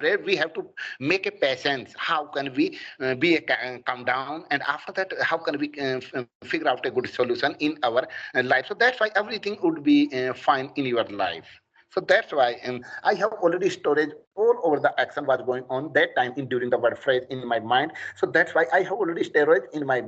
afraid, we have to make a patience. How can we be a calm down, and after that, how can we figure out a good solution in our life? So that's why everything would be fine in your life. So that's why I have already storage all over the action was going on that time in during the word phrase in my mind. So that's why I have already storage in my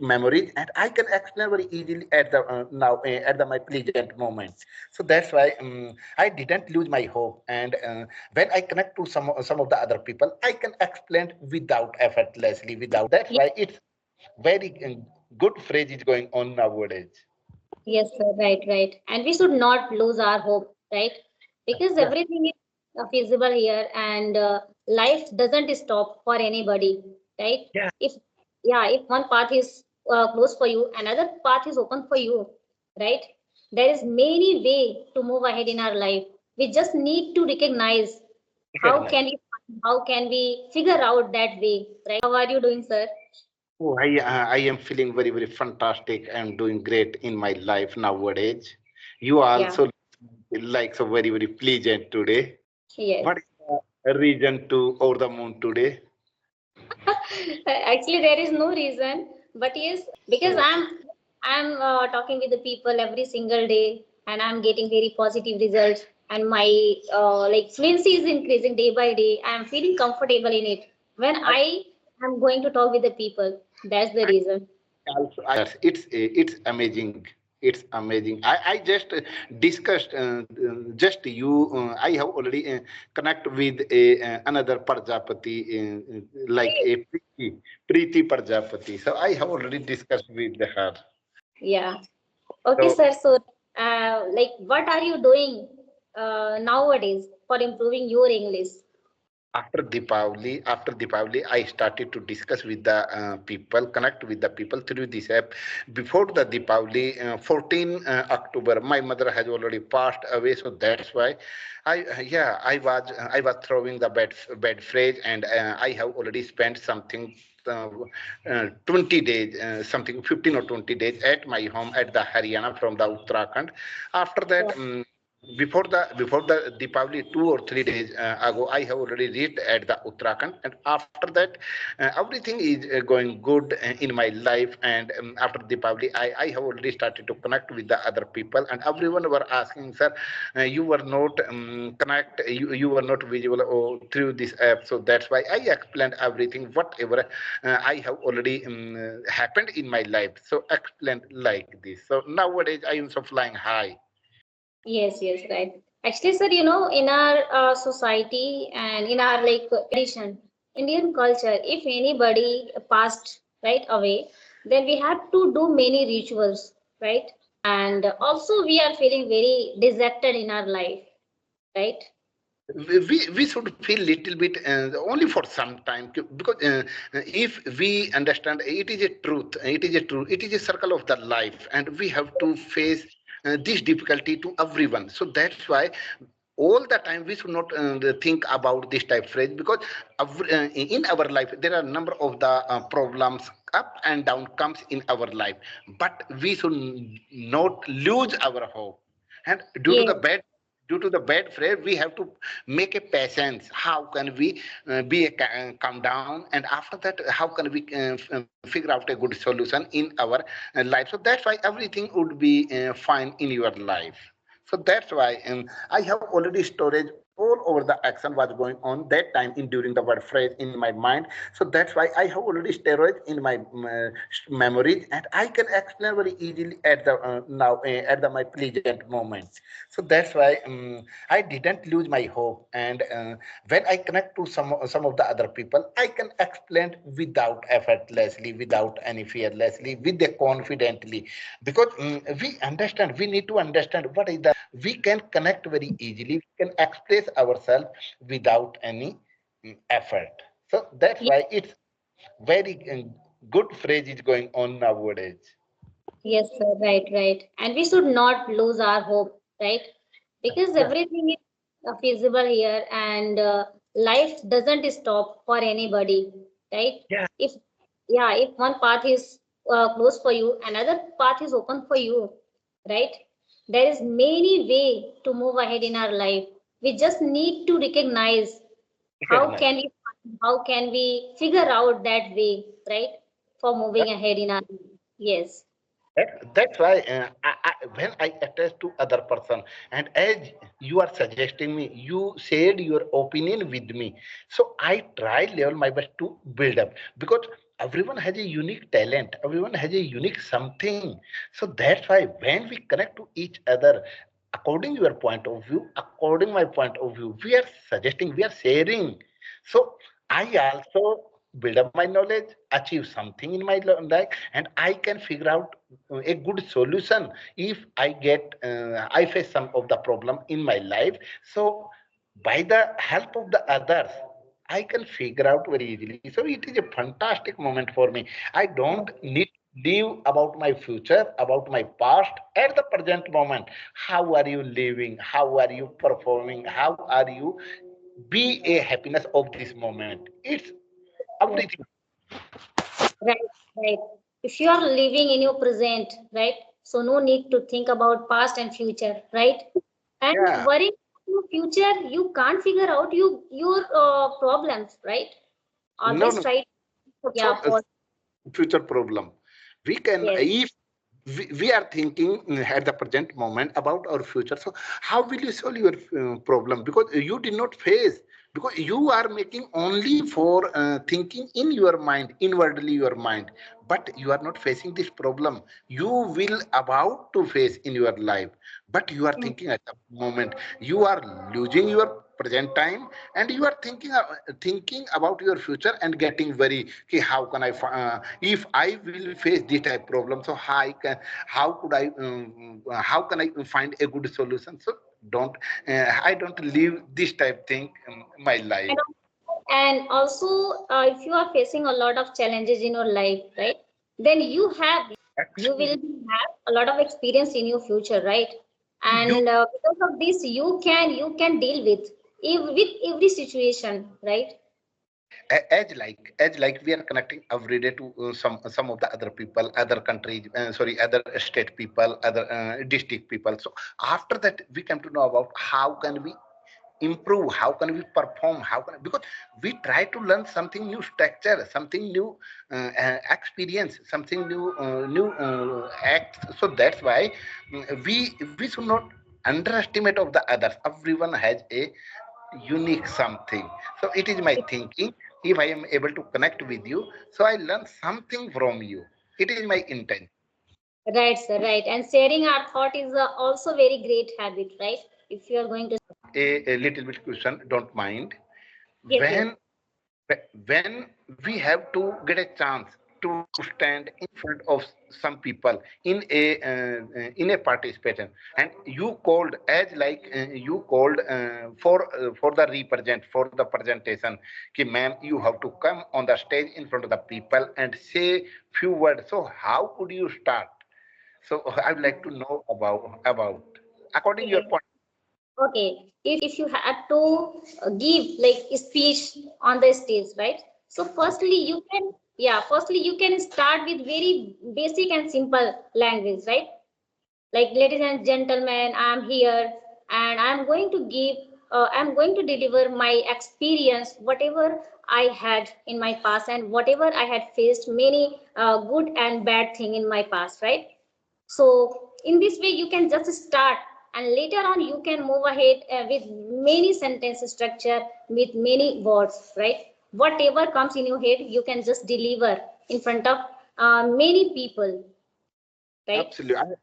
memories, and I can explain very easily at the now at the my pleasant moments. So that's why I didn't lose my hope, and when I connect to some of the other people, I can explain without effortlessly without. That's why it's very good phrase is going on nowadays. Yes, sir. Right, right. And we should not lose our hope, right? Because Yeah, everything is feasible here, and life doesn't stop for anybody, right? yeah. If yeah, if one path is closed for you, another path is open for you, right? There is many way to move ahead in our life. We just need to recognize Recognize. how can we figure out that way, right? How are you doing, sir? Oh, I am feeling very fantastic. I'm doing great in my life nowadays. You are Yeah. also like so very pleasant today. Yes. What is the reason to over the moon today? Actually, there is no reason, but yes, because Oh, I'm talking with the people every single day, and I'm getting very positive results, and my like fluency is increasing day by day. I'm feeling comfortable in it when I, I am going to talk with the people. That's the I reason. also it's amazing. It's amazing. I just discussed just you. I have already connect with another Prajapati like a Preeti Prajapati. So I have already discussed with her. Yeah. Okay, So sir. So, like, what are you doing nowadays for improving your English? after Deepavali, I started to discuss with the people, connect with the people through this app. Before the Deepavali, 14 October, my mother has already passed away, so that's why I was throwing the bed phrase, and I have already spent something. 20 days, something 15 or 20 days at my home at the Haryana from the Uttarakhand. After that, before the Deepavali 2 or 3 days ago, I have already reached at the Uttarakhand, and after that, everything is going good in my life. And after Deepavali, I have already started to connect with the other people, and everyone were asking, sir, you were not you were not visible through this app, so that's why I explained everything, whatever I have already happened in my life. So explained like this. So nowadays I am so flying high. Yes, yes, right. Actually, sir, in our society and in our like tradition, Indian culture, if anybody passed right away, then we have to do many rituals, right? And also we are feeling very dejected in our life, right? We should feel little bit only for some time, because if we understand it is a truth, it is a circle of the life, and we have to face this difficulty to everyone. So that's why all the time we should not think about this type phrase, because in our life there are a number of the problems up and down comes in our life, but we should not lose our hope. And Yes, due to the bad phrase, we have to make a patience. How can we be a calm down, and after that, how can we figure out a good solution in our life? So that's why everything would be fine in your life. So that's why I have already storage all over the action was going on that time in during the word phrase in my mind. So that's why I have already storage in my memories, and I can explain very easily at the now at the my pleasant moments. So that's why I didn't lose my hope, and when I connect to some of the other people, I can explain without effortlessly, without any fearlessly, with the confidently, because we understand. We need to understand what is the. We can connect very easily. We can express ourselves without any effort. So that's yes, why it's very good phrase is going on nowadays. yes, sir, right, right. And we should not lose our hope, right? Because Yeah, everything is feasible here, and life doesn't stop for anybody, right? yeah. If if one path is closed for you, another path is open for you, right? There is many way to move ahead in our life. We just need to recognize How Right. can we how can we figure out that way, right? For moving ahead in our life. Yes. That's why when I attach to other person, and as you are suggesting me, you shared your opinion with me. So I try level my best to build up, because everyone has a unique talent, everyone has a unique something. So that's why when we connect to each other, according your point of view, according my point of view, we are suggesting, we are sharing. So I also build up my knowledge, achieve something in my life, and I can figure out a good solution if I face some of the problem in my life. So by the help of the others, I can figure out very easily. So it is a fantastic moment for me. I don't need to live about my future, about my past. At the present moment, how are you living, how are you performing, how are you be a happiness of this moment. It's everything. Right, right. If you are living in your present, right? So no need to think about past and future, right? And Yeah. worrying about your future, you can't figure out your problems, right? No, Always no. try, yeah, For for future problem, we can, yes, if we are thinking at the present moment about our future, so how will you solve your problem? Because you did not face, because you are making only for thinking in your mind, inwardly your mind, but you are not facing this problem you will about to face in your life. But you are mm, thinking at the moment, you are losing your present time, and you are thinking about your future and getting very, okay, how can if I will face this type problem, so how could I how can I find a good solution? So don't I don't leave this type thing in my life. and and also if you are facing a lot of challenges in your life, right? Then you will Actually, have a lot of experience in your future, right? you And because of this, you can deal with every situation, right? as like we are connecting every day to some of the other people, other countries, sorry, other state people, other district people. So after that we come to know about how can we improve, how can we perform, how can, because we try to learn something new structure, something new experience, something new act. So that's why we should not underestimate of the others. Everyone has a unique something. So it is my thinking, if I am able to connect with you, so I learn something from you. It is my intent. Right, sir, right. And sharing our thought is also very great habit, right? If you are going to, A little bit question, don't mind. yes, yes. when when we have to get a chance to stand in front of some people in a participation, and you called as like you called for the represent for the presentation, ki ma'am, you have to come on the stage in front of the people and say few words. So how could you start? So I would like to know about according your Okay. point. Okay, if you had to give like a speech on the stage, right? So firstly you can, yeah, firstly you can start with very basic and simple language, right? Like, ladies and gentlemen, I'm here and I'm going to deliver my experience, whatever I had in my past and whatever I had faced, many good and bad thing in my past, right? So in this way, you can just start, and later on you can move ahead with many sentence structure, with many words, right? Whatever comes in your head, you can just deliver in front of many people, right? Absolutely.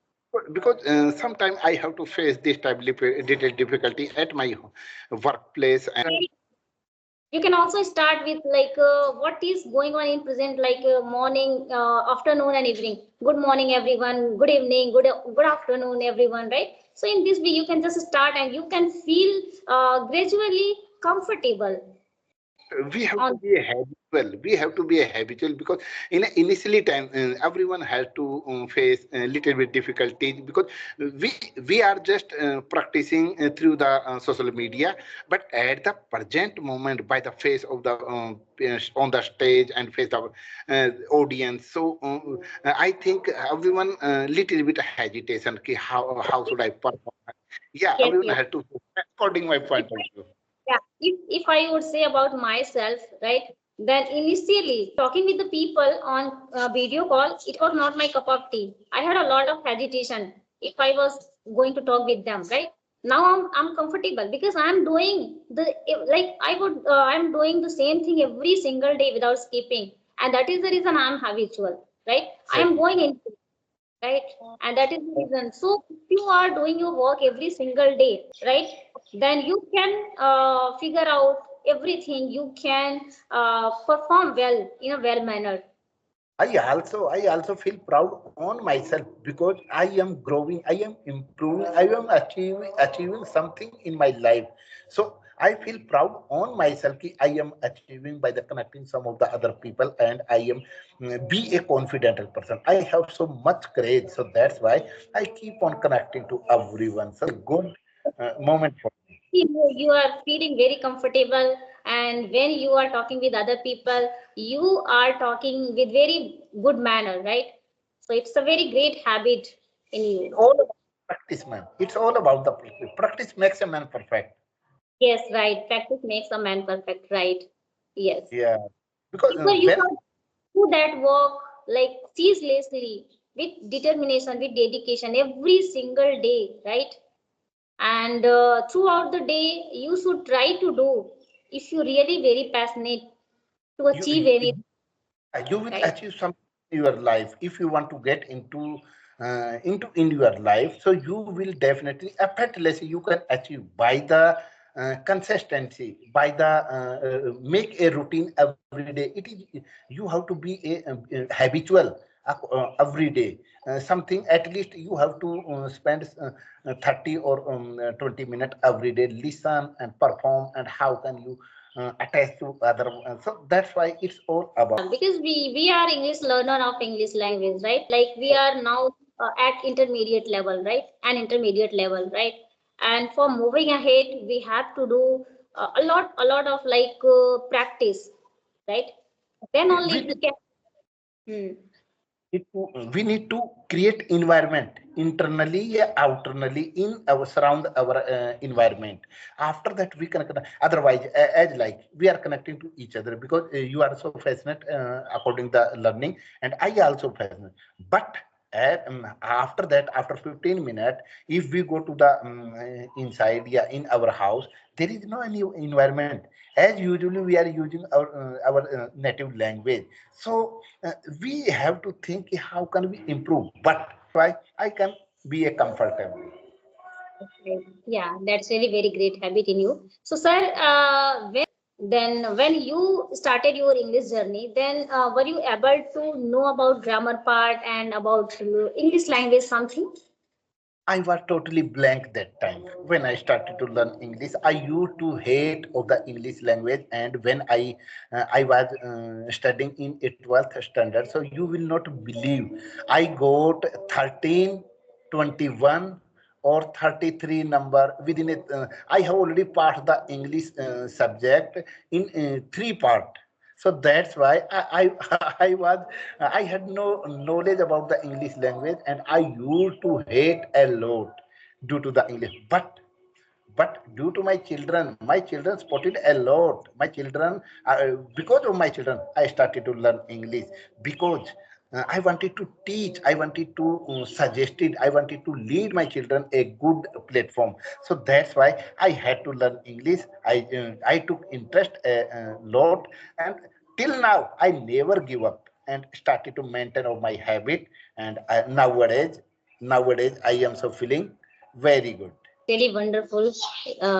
Because sometimes I have to face this type of detailed difficulty at my workplace. And You can also start with like what is going on in present, like morning, afternoon, and evening. Good morning, everyone. Good evening. Good afternoon, everyone. Right. So in this way, you can just start, and you can feel gradually comfortable we have to on. be a habitual. We have to be a habitual, because in a initially time everyone has to face a little bit difficulties, because we we are just practicing through the social media. But at the present moment, by the face of the on the stage and face the audience, so I think everyone little bit hesitation. Ki how should I perform? Yeah, Yes, everyone yes. has to, according my point of view. Yeah, if I would say about myself, right, then initially talking with the people on video call, it was not my cup of tea. I had a lot of hesitation if I was going to talk with them, right? Now I'm comfortable because I'm doing like I'm doing the same thing every single day without skipping, and that is the reason I'm habitual, right? I am Exactly. going in, right, and that is the reason. So if you are doing your work every single day, right, then you can figure out everything, you can perform well in a well manner. I also feel proud on myself because I am growing, I am improving, I am achieving something in my life. So I feel proud on myself कि I am achieving by the connecting some of the other people, and I am be a confident person. I have so much courage, so that's why I keep on connecting to everyone. So good moment for me. You are feeling very comfortable, and when you are talking with other people, you are talking with very good manner, right? So it's a very great habit in you. All about practice, man. It's all about the practice. Practice makes a man perfect. Yes, right, practice makes a man perfect, right? Yes. Yeah, because So you when have do that work like ceaselessly with determination, with dedication every single day, right? And throughout the day, you should try to do if you're really very passionate to you achieve anything, you will right? achieve something in your life if you want to get into in your life, so you will definitely effortlessly you can achieve by the consistency, by the make a routine every day. It is you have to be a habitual every day, something at least you have to spend 30 or 20 minutes every day, listen and perform, and how can you attach to other, so that's why it's all about. Because we are English learner of English language, right? Like we are now at intermediate level, right? And intermediate level, right? And for moving ahead, we have to do a lot of like practice, right? Then only we we can. Hmm. we need to create environment internally, yeah, outernally in our surround our environment. After that we can connect. Otherwise as like we are connecting to each other because you are so passionate according the learning, and I also passionate. But after that, after 15 minutes, if we go to the inside, yeah, in our house, there is no any environment. As usually we are using our native language, so we have to think how can we improve, but why I can be a comfortable. Okay. Yeah, that's really very great habit in you. So, sir, when you started your English journey, then were you able to know about grammar part and about English language something? I was totally blank that time when I started to learn English. I used to hate of the English language, and when I was studying in a 12th standard, so you will not believe I got 13, 21, or 33 number within it. I have already passed the English subject in three part. So that's why I was I had no knowledge about the English language, and I used to hate a lot due to the English. But due to my children spotted a lot. My children, because of my children, I started to learn English because I wanted to teach, I wanted to suggest it, I wanted to lead my children a good platform. So that's why I had to learn English. I took interest a lot, and till now I never give up and started to maintain of my habit. And nowadays I am so feeling very good. Really wonderful,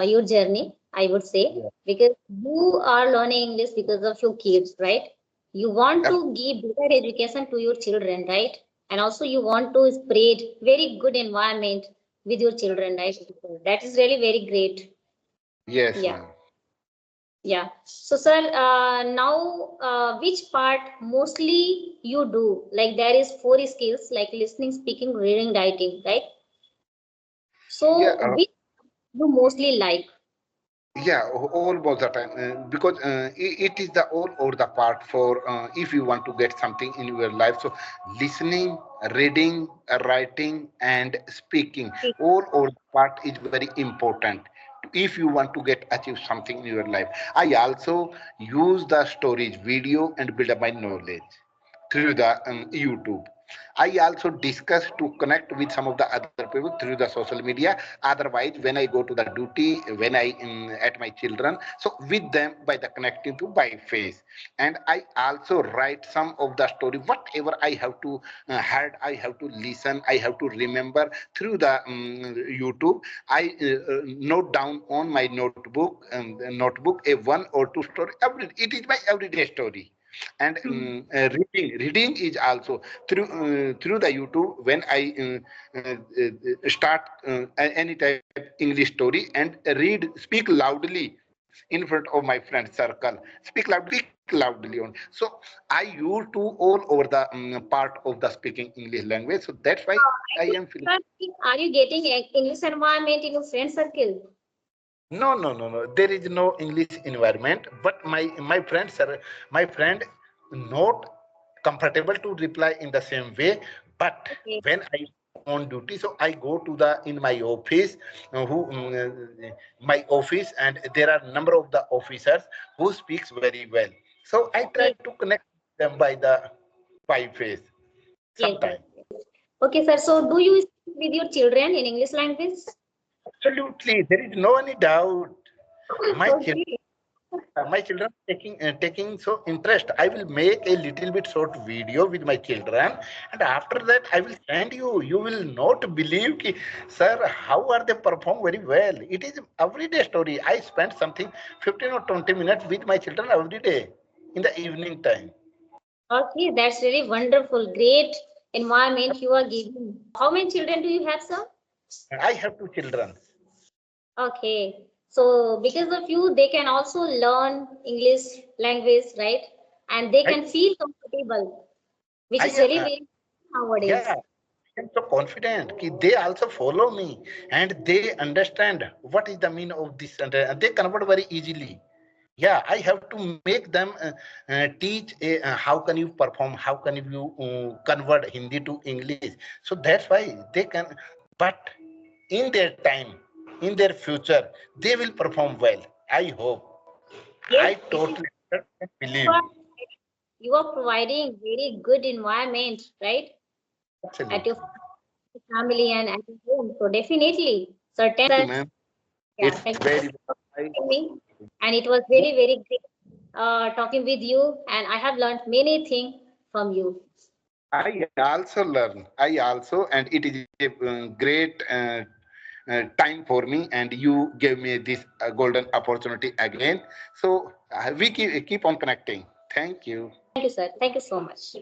your journey, I would say, Yeah. because you are learning English because of your kids, right? You want to give better education to your children, right? And also you want to spread very good environment with your children, right? That is really very great. Yes, Yeah. ma'am. Yeah. So, sir, now which part mostly you do? Like there is four skills like listening, speaking, reading, writing, right? Yeah, So which you mostly like? yeah, almost the time because it is the all over the part for if you want to get something in your life. So listening, reading, writing, and speaking all over the part is very important to if you want to get achieve something in your life. I also use the storage video and build up my knowledge through the YouTube. I also discuss to connect with some of the other people through the social media. Otherwise, when I go to the duty, when I at my children, so with them by the connecting to by face. And I also write some of the story, whatever I have to heard, I have to listen, I have to remember through the YouTube. I note down on my notebook a one or two story. It is my everyday story. And reading is also through the YouTube. When I start any type English story and read, speak loudly in front of my friend circle, speak loudly on. So I use to all over the part of the speaking English language. So that's why I I am think, feeling. sir, are you getting English environment in your friend circle? No, no, no, no. There is no English environment. But my friends are my friend not comfortable to reply in the same way. But Okay, when I on duty, so I go to the in my office, my office, and there are number of the officers who speaks very well. So I try okay, to connect them by face yes, sometime. yes. Okay, sir. So, do you speak with your children in English language? Absolutely, there is no any doubt. My children Okay, my children taking so interest. I will make a little bit short video with my children, and after that I will send you. You will not believe ki, sir, how are they perform very well. It is everyday story. I spend something 15 or 20 minutes with my children every day in the evening time. okay, that's really wonderful. Great environment you are giving. How many children do you have, sir? I have two children. Okay, so because of you, they can also learn English language, right? And they I can feel comfortable, which I is am really very yeah. nowadays. I am so confident that they also follow me and they understand what is the meaning of this, and they convert very easily. Yeah, I have to make them teach how can you perform, how can you convert Hindi to English. So that's why they can, but in their time, in their future, they will perform well. I hope. Yes, I this is totally you believe. are you are providing very good environment, right? At your Absolutely. family and at your home. So definitely, certain Thank you, that ma'am. yeah, It's thank you very for I, having me. And it was very, very great talking with you. And I have learned many things from you. I also learn. I also, and it is a great time for me. And you gave me this golden opportunity again. So we keep on connecting. Thank you. Thank you, sir. Thank you so much.